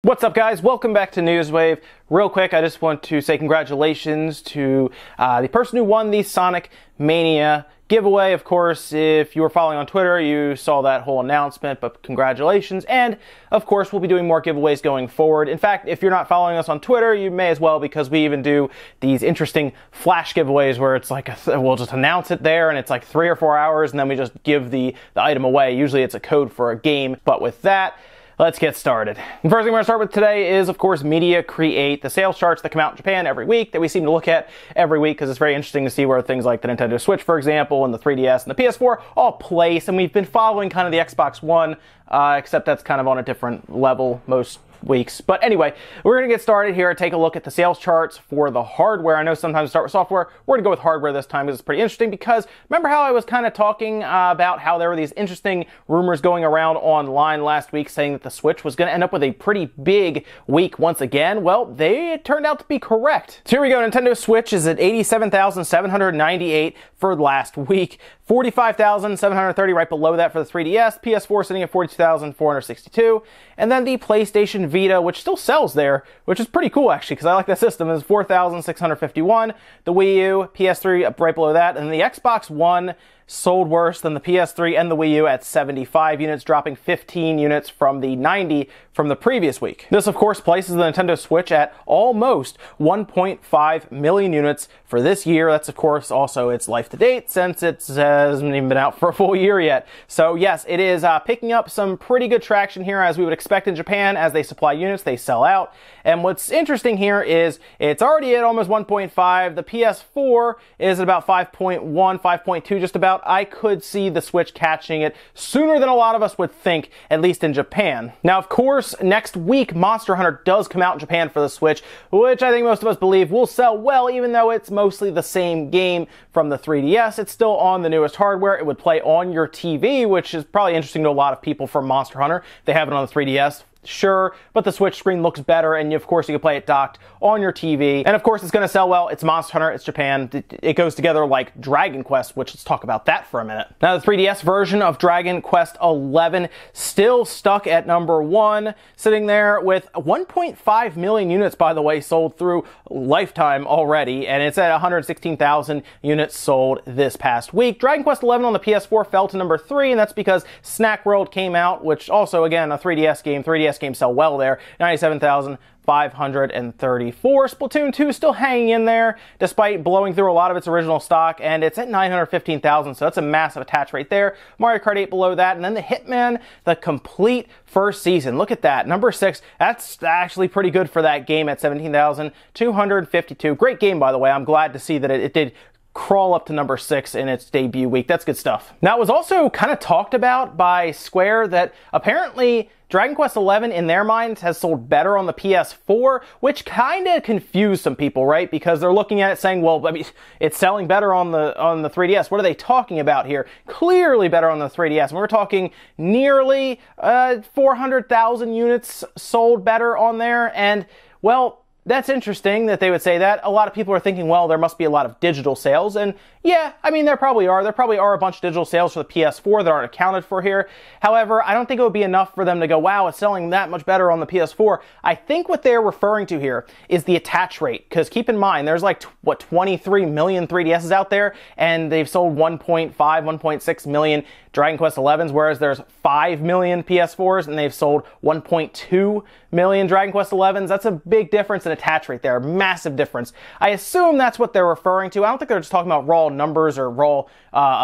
What's up, guys? Welcome back to Newswave. Real quick, I just want to say congratulations to the person who won the Sonic Mania giveaway. Of course, if you were following on Twitter, you saw that whole announcement, but congratulations. And, of course, we'll be doing more giveaways going forward. In fact, if you're not following us on Twitter, you may as well, because we even do these interesting flash giveaways where it's like, we'll just announce it there, and it's like 3 or 4 hours, and then we just give the item away. Usually it's a code for a game, but with that, let's get started. The first thing we're going to start with today is, of course, Media Create, the sales charts that come out in Japan every week that we seem to look at every week because it's very interesting to see where things like the Nintendo Switch, for example, and the 3DS and the PS4 all place. And we've been following kind of the Xbox One, except that's kind of on a different level most weeks. But anyway, we're going to get started here and take a look at the sales charts for the hardware. I know sometimes we start with software. We're going to go with hardware this time because it's pretty interesting, because remember how I was kind of talking about how there were these interesting rumors going around online last week saying that the Switch was going to end up with a pretty big week once again? Well, they turned out to be correct. So here we go. Nintendo Switch is at 87,798 for last week. 45,730 right below that for the 3DS. PS4 sitting at 42,462. And then the PlayStation Vita, which still sells there, which is pretty cool actually, because I like that system, is 4,651. The Wii U, PS3 right below that, and the Xbox One sold worse than the PS3 and the Wii U at 75 units, dropping 15 units from the 90 from the previous week. This, of course, places the Nintendo Switch at almost 1.5 million units for this year. That's, of course, also its life to date, since it hasn't even been out for a full year yet. So, yes, it is picking up some pretty good traction here, as we would expect in Japan. As they supply units, they sell out. And what's interesting here is it's already at almost 1.5. The PS4 is at about 5.1, 5.2, just about. I could see the Switch catching it sooner than a lot of us would think, at least in Japan. Now, of course, next week, Monster Hunter does come out in Japan for the Switch, which I think most of us believe will sell well, even though it's mostly the same game from the 3DS. It's still on the newest hardware. It would play on your TV, which is probably interesting to a lot of people for Monster Hunter. They have it on the 3DS. Sure, but the Switch screen looks better, and of course you can play it docked on your TV. And of course it's going to sell well. It's Monster Hunter, it's Japan. It goes together like Dragon Quest, which let's talk about that for a minute. Now, the 3DS version of Dragon Quest XI still stuck at number 1, sitting there with 1.5 million units, by the way, sold through lifetime already, and it's at 116,000 units sold this past week. Dragon Quest XI on the PS4 fell to number 3, and that's because Snack World came out, which also, again, a 3DS game. 3DS games sell well there. 97,534. Splatoon 2 still hanging in there despite blowing through a lot of its original stock, and it's at 915,000, so that's a massive attach rate there. Mario Kart 8 below that, and then the Hitman, the complete first season. Look at that. Number 6. That's actually pretty good for that game at 17,252. Great game, by the way. I'm glad to see that it did crawl up to number 6 in its debut week. That's good stuff. Now, it was also kind of talked about by Square that apparently Dragon Quest XI, in their minds, has sold better on the PS4, which kind of confused some people, right? Because they're looking at it saying, well, I mean, it's selling better on the 3DS. What are they talking about here? Clearly better on the 3DS. We're talking nearly 400,000 units sold better on there, and, well, that's interesting that they would say that. A lot of people are thinking, well, there must be a lot of digital sales, and yeah, I mean, there probably are. There probably are a bunch of digital sales for the PS4 that aren't accounted for here. However, I don't think it would be enough for them to go, wow, it's selling that much better on the PS4. I think what they're referring to here is the attach rate, because keep in mind, there's like, 23 million 3DSs out there, and they've sold 1.5, 1.6 million Dragon Quest XIs, whereas there's 5 million PS4s, and they've sold 1.2 million Dragon Quest XIs. That's a big difference in attach rate there, a massive difference. I assume that's what they're referring to. I don't think they're just talking about raw numbers or raw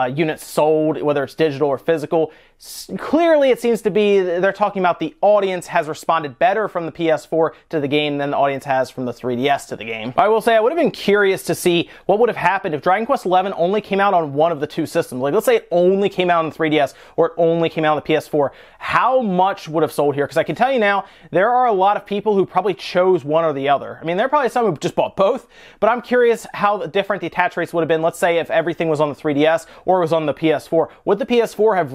units sold, whether it's digital or physical. Clearly, it seems to be they're talking about the audience has responded better from the PS4 to the game than the audience has from the 3DS to the game. I will say I would have been curious to see what would have happened if Dragon Quest XI only came out on one of the two systems. Like, let's say it only came out on the 3DS or it only came out on the PS4. How much would have sold here? Because I can tell you now, there are a lot of people who probably chose one or the other. I mean, there are probably some who just bought both, but I'm curious how different the attach rates would have been. Let's say if everything was on the 3DS or it was on the PS4. Would the PS4 have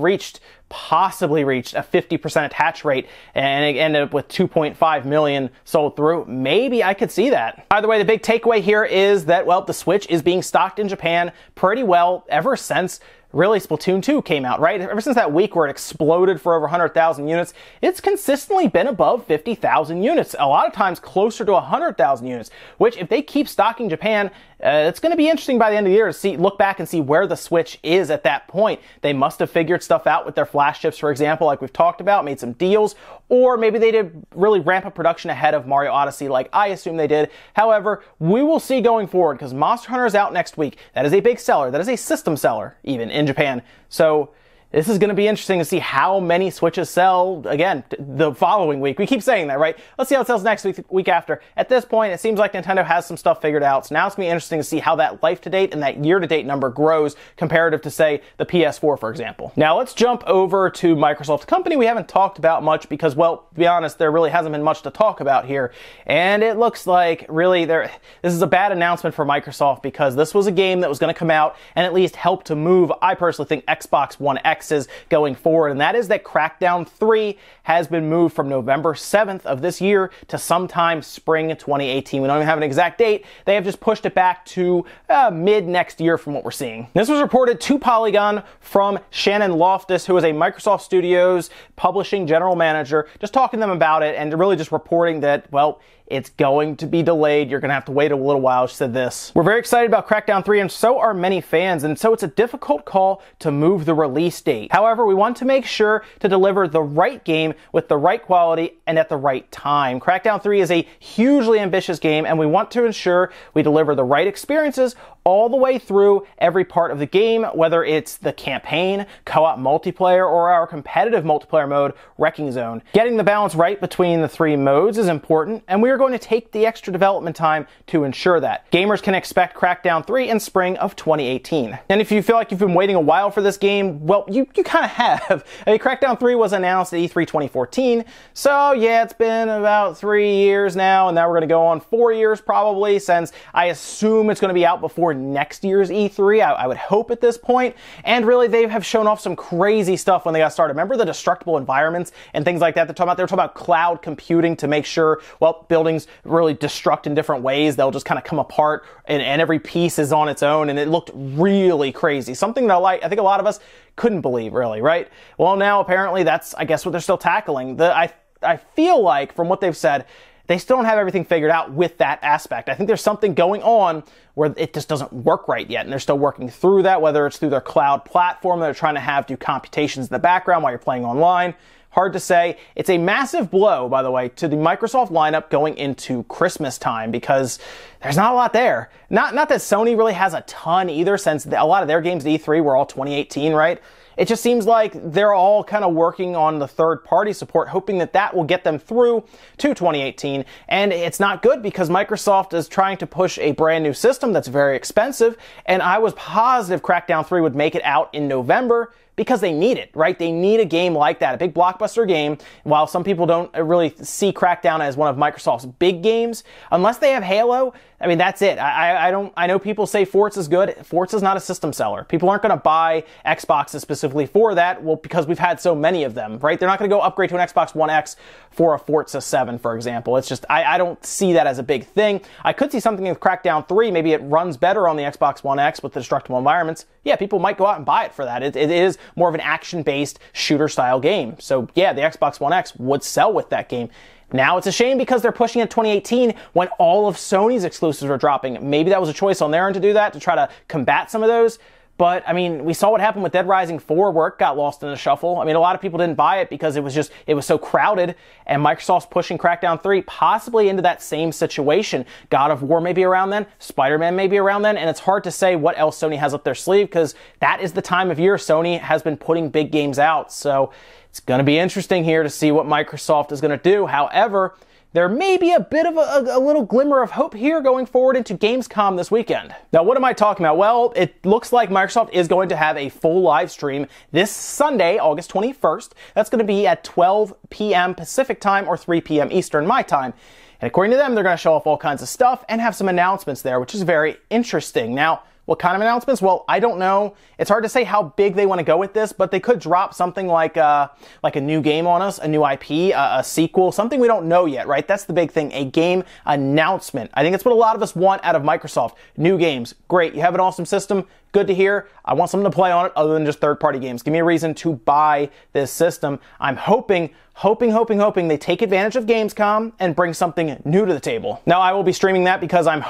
possibly reached a 50% attach rate and it ended up with 2.5 million sold through? Maybe I could see that. Either way, the big takeaway here is that, well, the Switch is being stocked in Japan pretty well ever since really Splatoon 2 came out, right? Ever since that week where it exploded for over 100,000 units, it's consistently been above 50,000 units, a lot of times closer to 100,000 units, which if they keep stocking Japan, it's going to be interesting by the end of the year to look back and see where the Switch is at that point. They must have figured stuff out with their flash chips, for example, like we've talked about, made some deals, or maybe they did really ramp up production ahead of Mario Odyssey like I assume they did. However, we will see going forward because Monster Hunter is out next week. That is a big seller. That is a system seller, even in Japan. So this is going to be interesting to see how many Switches sell, again, the following week. We keep saying that, right? Let's see how it sells next week after. At this point, it seems like Nintendo has some stuff figured out. So now it's going to be interesting to see how that life-to-date and that year-to-date number grows comparative to, say, the PS4, for example. Now, let's jump over to Microsoft, a company we haven't talked about much because, well, to be honest, there really hasn't been much to talk about here. And it looks like, really, this is a bad announcement for Microsoft because this was a game that was going to come out and at least help to move, I personally think, Xbox One X going forward, and that is that Crackdown 3 has been moved from November 7th of this year to sometime spring 2018. We don't even have an exact date. They have just pushed it back to mid next year from what we're seeing. This was reported to Polygon from Shannon Loftus, who is a Microsoft Studios publishing general manager, just talking to them about it and really just reporting that, well, it's going to be delayed. You're going to have to wait a little while. She said this. We're very excited about Crackdown 3, and so are many fans, and so it's a difficult call to move the release date. However, we want to make sure to deliver the right game with the right quality and at the right time. Crackdown 3 is a hugely ambitious game, and we want to ensure we deliver the right experiences all the way through every part of the game, whether it's the campaign, co-op multiplayer, or our competitive multiplayer mode, Wrecking Zone. Getting the balance right between the three modes is important, and we are going to take the extra development time to ensure that. Gamers can expect Crackdown 3 in spring of 2018. And if you feel like you've been waiting a while for this game, well, you kind of have. I mean, Crackdown 3 was announced at E3 2014, so yeah, it's been about 3 years now, and now we're going to go on 4 years probably, since I assume it's going to be out before next year's E3, I would hope at this point. And really, they have shown off some crazy stuff when they got started. Remember the destructible environments and things like that they're talking about? They were talking about cloud computing to make sure, well, buildings really destruct in different ways. They'll just kind of come apart and every piece is on its own, and it looked really crazy. Something that I think a lot of us couldn't believe, really, right? Well, now apparently that's, I guess, what they're still tackling. I feel like, from what they've said, they still don't have everything figured out with that aspect. I think there's something going on where it just doesn't work right yet, and they're still working through that, whether it's through their cloud platform that they're trying to have do computations in the background while you're playing online. Hard to say. It's a massive blow, by the way, to the Microsoft lineup going into Christmas time because there's not a lot there. Not that Sony really has a ton either, since a lot of their games at E3 were all 2018, right? It just seems like they're all kind of working on the third-party support, hoping that that will get them through to 2018. And it's not good because Microsoft is trying to push a brand new system that's very expensive, and I was positive Crackdown 3 would make it out in November because they need it, right? They need a game like that, a big blockbuster game. While some people don't really see Crackdown as one of Microsoft's big games, unless they have Halo, I mean, that's it. I know people say Forza's good. Forza's not a system seller. People aren't going to buy Xboxes specifically for that, well, because we've had so many of them, right? They're not going to go upgrade to an Xbox One X for a Forza 7, for example. It's just, I don't see that as a big thing. I could see something with Crackdown 3. Maybe it runs better on the Xbox One X with the destructible environments. Yeah, people might go out and buy it for that. It is more of an action-based shooter-style game. So yeah, the Xbox One X would sell with that game. Now it's a shame because they're pushing it 2018 when all of Sony's exclusives are dropping. Maybe that was a choice on their end to do that, to try to combat some of those. But, I mean, we saw what happened with Dead Rising 4 where it got lost in the shuffle. I mean, a lot of people didn't buy it because it was so crowded, and Microsoft's pushing Crackdown 3 possibly into that same situation. God of War may be around then, Spider-Man may be around then, and it's hard to say what else Sony has up their sleeve because that is the time of year Sony has been putting big games out. So it's going to be interesting here to see what Microsoft is going to do. However, there may be a bit of a little glimmer of hope here going forward into Gamescom this weekend. Now, what am I talking about? Well, it looks like Microsoft is going to have a full live stream this Sunday, August 21st. That's going to be at 12 p.m. Pacific time or 3 p.m. Eastern, my time. And according to them, they're going to show off all kinds of stuff and have some announcements there, which is very interesting. Now, what kind of announcements? Well, I don't know. It's hard to say how big they want to go with this, but they could drop something like a new game on us, a new IP, a sequel, something we don't know yet, right? That's the big thing, a game announcement. I think that's what a lot of us want out of Microsoft. New games, great. You have an awesome system, good to hear. I want something to play on it other than just third-party games. Give me a reason to buy this system. I'm hoping they take advantage of Gamescom and bring something new to the table. Now, I will be streaming that because I'm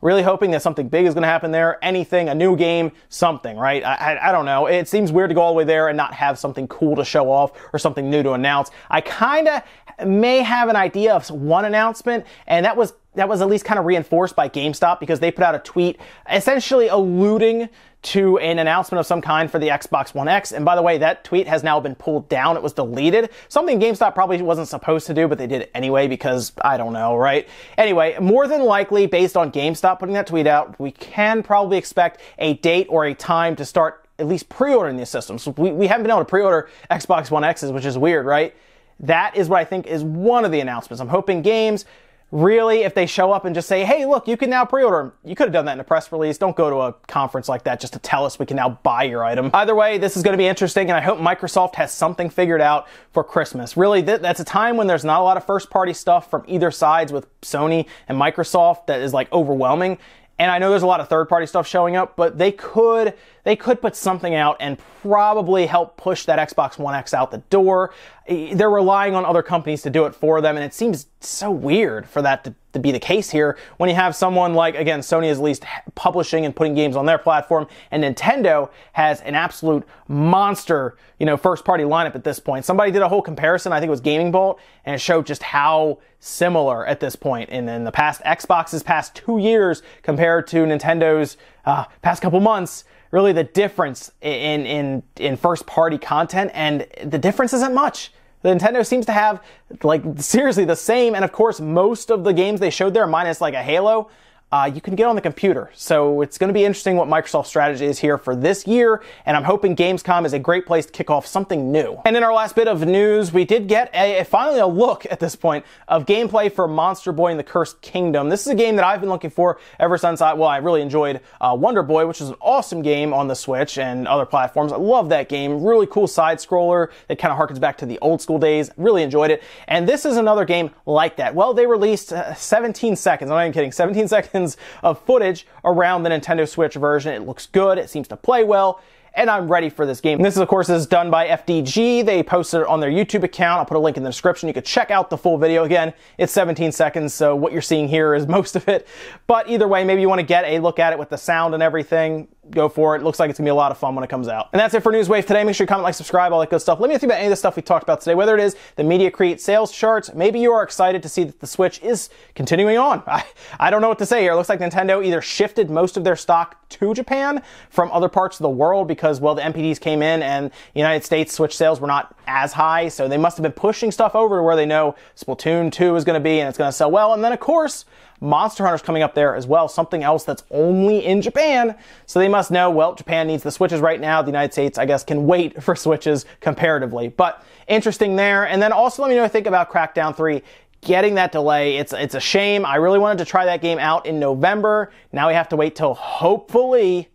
really hoping that something big is going to happen there. Anything, a new game, something, right? I don't know. It seems weird to go all the way there and not have something cool to show off or something new to announce. I kind of may have an idea of one announcement, and that was at least kind of reinforced by GameStop because they put out a tweet essentially alluding to an announcement of some kind for the Xbox One X. And by the way, that tweet has now been pulled down. It was deleted. Something GameStop probably wasn't supposed to do, but they did it anyway because I don't know, right? Anyway, more than likely, based on GameStop putting that tweet out, we can probably expect a date or a time to start at least pre-ordering these systems. So we haven't been able to pre-order Xbox One X's, which is weird, right? That is what I think is one of the announcements. I'm hoping games, really, if they show up and just say, hey, look, you can now pre-order them. You could have done that in a press release. Don't go to a conference like that just to tell us we can now buy your item. Either way, this is going to be interesting, and I hope Microsoft has something figured out for Christmas. Really, that's a time when there's not a lot of first-party stuff from either sides with Sony and Microsoft that is, like, overwhelming. And I know there's a lot of third-party stuff showing up, but they could put something out and probably help push that Xbox One X out the door. They're relying on other companies to do it for them, and it seems so weird for that to be the case here when you have someone like, again, Sony is at least publishing and putting games on their platform, and Nintendo has an absolute monster, first-party lineup at this point. Somebody did a whole comparison, I think it was Gaming Bolt, and it showed just how similar at this point in the Xbox's past 2 years compared to Nintendo's past couple months. Really, the difference in first-party content, and the difference isn't much. The Nintendo seems to have, seriously the same, and of course, most of the games they showed there, minus like a Halo, you can get on the computer. So it's going to be interesting what Microsoft's strategy is here for this year, and I'm hoping Gamescom is a great place to kick off something new. And in our last bit of news, we did get finally a look at this point of gameplay for Monster Boy and the Cursed Kingdom. This is a game that I've been looking for ever since I really enjoyed Wonder Boy, which is an awesome game on the Switch and other platforms. I love that game. Really cool side scroller that kind of harkens back to the old school days. Really enjoyed it. And this is another game like that. Well, they released 17 seconds, I'm not even kidding, 17 seconds of footage around the Nintendo Switch version. It looks good, it seems to play well, and I'm ready for this game. And this, of course, is done by FDG. They posted it on their YouTube account. I'll put a link in the description. You could check out the full video. Again, it's 17 seconds, so what you're seeing here is most of it. But either way, maybe you want to get a look at it with the sound and everything. Go for it. Looks like it's going to be a lot of fun when it comes out. And that's it for Newswave today. Make sure you comment, like, subscribe, all that good stuff. Let me know if you think about any of the stuff we talked about today, whether it is the Media Create sales charts. Maybe you are excited to see that the Switch is continuing on. I don't know what to say here. It looks like Nintendo either shifted most of their stock to Japan from other parts of the world because, well, the MPDs came in and the United States Switch sales were not as high, so they must have been pushing stuff over to where they know Splatoon 2 is going to be and it's going to sell well. And then, of course, Monster Hunter's coming up there as well, something else that's only in Japan. So they must know, well, Japan needs the Switches right now. The United States, I guess, can wait for Switches comparatively. But interesting there. And then also let me know what you think about Crackdown 3. Getting that delay, it's a shame. I really wanted to try that game out in November. Now we have to wait till hopefully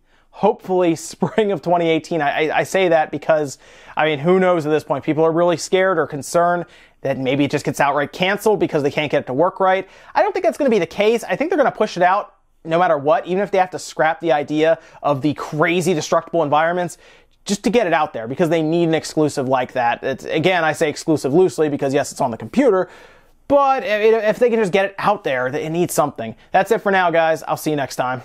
spring of 2018. I say that because, who knows at this point? People are really scared or concerned that maybe it just gets outright canceled because they can't get it to work right. I don't think that's going to be the case. I think they're going to push it out no matter what, even if they have to scrap the idea of the crazy destructible environments, just to get it out there because they need an exclusive like that. Again, I say exclusive loosely because, yes, it's on the computer, but if they can just get it out there, it needs something. That's it for now, guys. I'll see you next time.